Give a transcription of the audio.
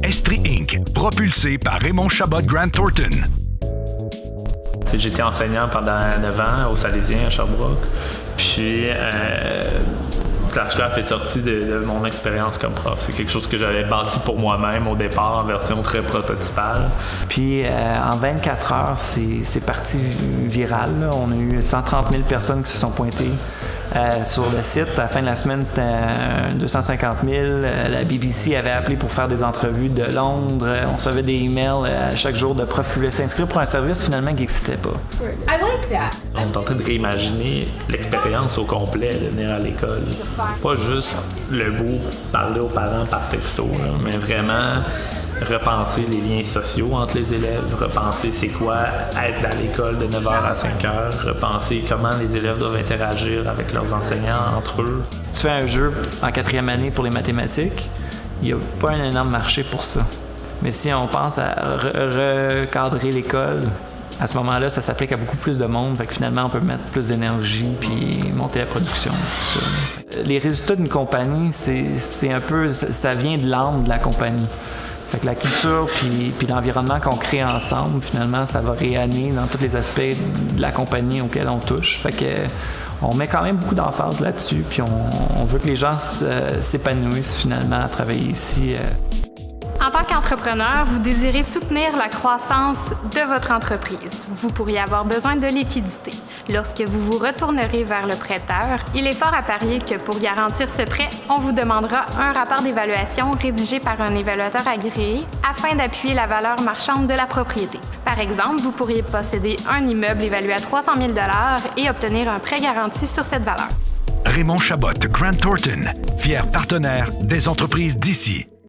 Estrie Inc., propulsé par Raymond Chabot Grant Thornton. J'étais enseignant pendant 9 ans au Salésien à Sherbrooke. Puis, Classcraft est sorti de mon expérience comme prof. C'est quelque chose que j'avais bâti pour moi-même au départ en version très prototypale. Puis en 24 heures, c'est parti viral, là. On a eu 130 000 personnes qui se sont pointées sur le site. À la fin de la semaine, c'était 250 000. La BBC avait appelé pour faire des entrevues de Londres. On recevait des emails chaque jour de profs qui voulaient s'inscrire pour un service finalement qui n'existait pas. I like that. On est en train de réimaginer l'expérience au complet de venir à l'école. Pas juste le bout, parler aux parents par texto, là, mais vraiment repenser les liens sociaux entre les élèves, repenser c'est quoi être à l'école de 9h à 5h, repenser comment les élèves doivent interagir avec leurs enseignants entre eux. Si tu fais un jeu en 4e année pour les mathématiques, il n'y a pas un énorme marché pour ça. Mais si on pense à recadrer l'école, à ce moment-là, ça s'applique à beaucoup plus de monde. Fait que finalement, on peut mettre plus d'énergie puis monter la production. Tout ça. Les résultats d'une compagnie, c'est un peu... Ça vient de l'âme de la compagnie. Fait que la culture puis l'environnement qu'on crée ensemble, finalement, ça va rayonner dans tous les aspects de la compagnie auxquels on touche. Fait que on met quand même beaucoup d'emphase là-dessus, puis on veut que les gens s'épanouissent finalement à travailler ici. En tant qu'entrepreneur, vous désirez soutenir la croissance de votre entreprise. Vous pourriez avoir besoin de liquidité. Lorsque vous vous retournerez vers le prêteur, il est fort à parier que pour garantir ce prêt, on vous demandera un rapport d'évaluation rédigé par un évaluateur agréé afin d'appuyer la valeur marchande de la propriété. Par exemple, vous pourriez posséder un immeuble évalué à 300 000 $ et obtenir un prêt garanti sur cette valeur. Raymond Chabot Grant Thornton, fier partenaire des entreprises d'ici.